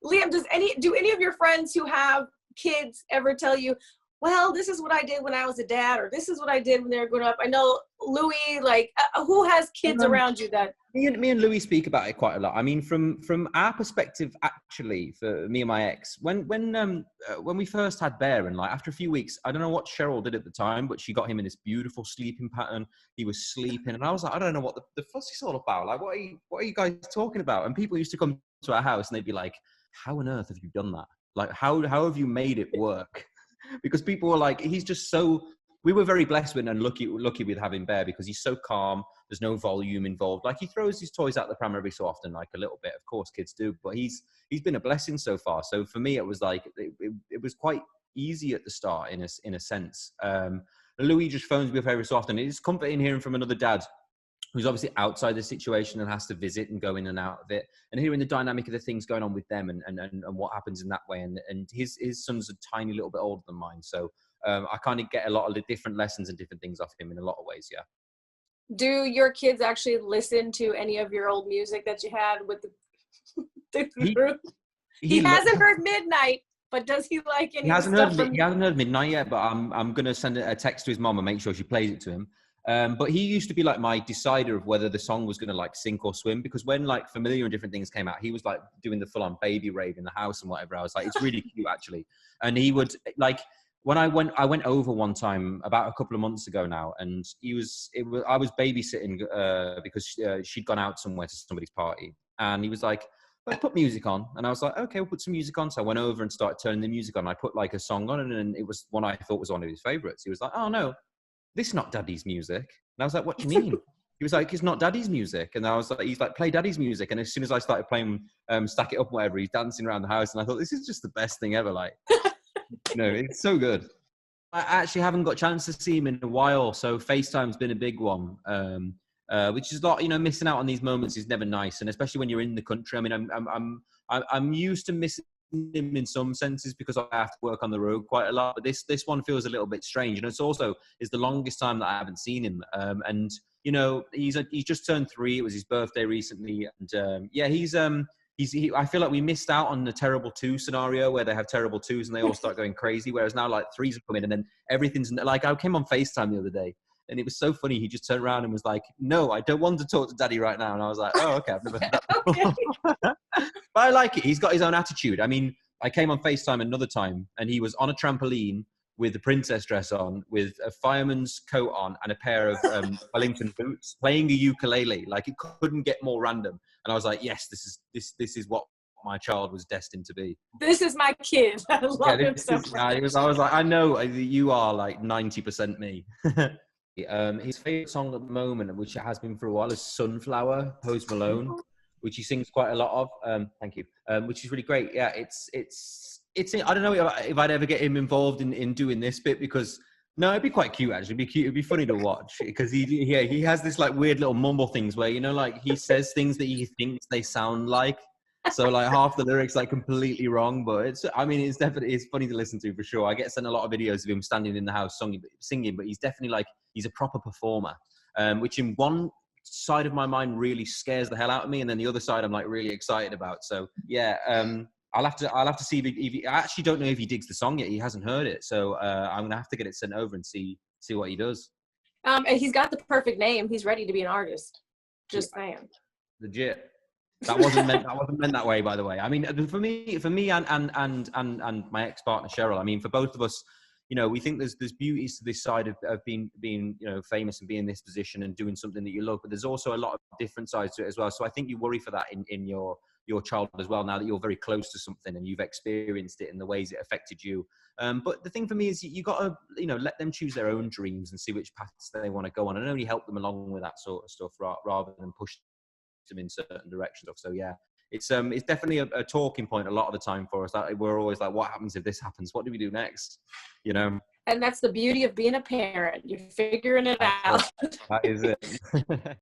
Liam, do any of your friends who have kids ever tell you, well, this is what I did when I was a dad, or this is what I did when they were growing up? I know Louis, like, who has kids around you that? Me and Louis speak about it quite a lot. I mean, from our perspective, actually, for me and my ex, when we first had Bear, and like after a few weeks, I don't know what Cheryl did at the time, but she got him in this beautiful sleeping pattern. He was sleeping, and I was like, I don't know what the fuss is all about. Like, what are you guys talking about? And people used to come to our house, and they'd be like, how on earth have you done that? Like, how have you made it work? Because people were like, he's just so. We were very blessed with and lucky with having Bear, because he's so calm. There's no volume involved. Like, he throws his toys out the pram every so often, like a little bit. Of course, kids do, but he's been a blessing so far. So for me, it was like it was quite easy at the start in a sense. Louis just phones me up every so often. It's comforting hearing from another dad who's obviously outside the situation and has to visit and go in and out of it, and hearing the dynamic of the things going on with them and what happens in that way. And his son's a tiny little bit older than mine, so I kind of get a lot of the different lessons and different things off him in a lot of ways. Yeah. Do your kids actually listen to any of your old music that you had with the group? He hasn't heard Midnight, but does he like any? He hasn't heard Midnight yet, but I'm gonna send a text to his mom and make sure she plays it to him. But he used to be like my decider of whether the song was gonna like sink or swim, because when like Familiar and different things came out, he was like doing the full on baby rave in the house and whatever. I was like, it's really cute actually. And he would like, when I went over one time about a couple of months ago now, and I was babysitting because she'd gone out somewhere to somebody's party, and he was like, well, put music on. And I was like, okay, we'll put some music on. So I went over and started turning the music on. I put like a song on, and it was one I thought was one of his favorites. He was like, oh no, this is not Daddy's music. And I was like, what do you mean? He was like, it's not Daddy's music. And I was like, he's like, play Daddy's music. And as soon as I started playing Stack It Up, whatever, he's dancing around the house. And I thought, this is just the best thing ever. Like, you know, it's so good. I actually haven't got a chance to see him in a while, so FaceTime's been a big one, which is a lot. You know, missing out on these moments is never nice, and especially when you're in the country. I mean, I'm used to missing him in some senses because I have to work on the road quite a lot. But this one feels a little bit strange, and it's the longest time that I haven't seen him. And you know, he's just turned 3. It was his birthday recently, and yeah, I feel like we missed out on the Terrible 2 scenario where they have Terrible 2s and they all start going crazy, whereas now like 3s have come in and then everything's like, I came on FaceTime the other day and it was so funny. He just turned around and was like, no, I don't want to talk to Daddy right now. And I was like, oh, okay, I've never heard that before. But I like it. He's got his own attitude. I mean, I came on FaceTime another time and he was on a trampoline with the princess dress on, with a fireman's coat on and a pair of Wellington boots, playing a ukulele. Like, it couldn't get more random. And I was like, yes, this is what my child was destined to be. This is my kid. I love him so much. I was like, I know you are like 90% me. His favorite song at the moment, which it has been for a while, is Sunflower, Post Malone, which he sings quite a lot of. Thank you. Which is really great. Yeah, it's. I don't know if I'd ever get him involved in doing this bit, because no, it'd be quite cute actually. It'd be cute. It'd be funny to watch, because he has this like weird little mumble things where, you know, like he says things that he thinks they sound like. So like half the lyrics like completely wrong, but it's funny to listen to for sure. I get sent a lot of videos of him standing in the house singing, but he's definitely like, he's a proper performer, which in one side of my mind really scares the hell out of me, and then the other side I'm like really excited about. So yeah, I'll have to see if I actually don't know if he digs the song yet. He hasn't heard it, so I'm gonna have to get it sent over and see what he does. And he's got the perfect name. He's ready to be an artist. Just saying. Legit. That wasn't meant that way, by the way. I mean, for me, and my ex-partner Cheryl. I mean, for both of us, you know, we think there's beauties to this side of being you know, famous and being in this position and doing something that you love, but there's also a lot of different sides to it as well. So I think you worry for that in your child as well, now that you're very close to something and you've experienced it in the ways it affected you. But the thing for me is you got to, you know, let them choose their own dreams and see which paths they want to go on, and only help them along with that sort of stuff rather than push them in certain directions. So yeah, it's definitely a talking point a lot of the time for us. That we're always like, what happens if this happens? What do we do next? You know? And that's the beauty of being a parent. You're figuring it out. That is it.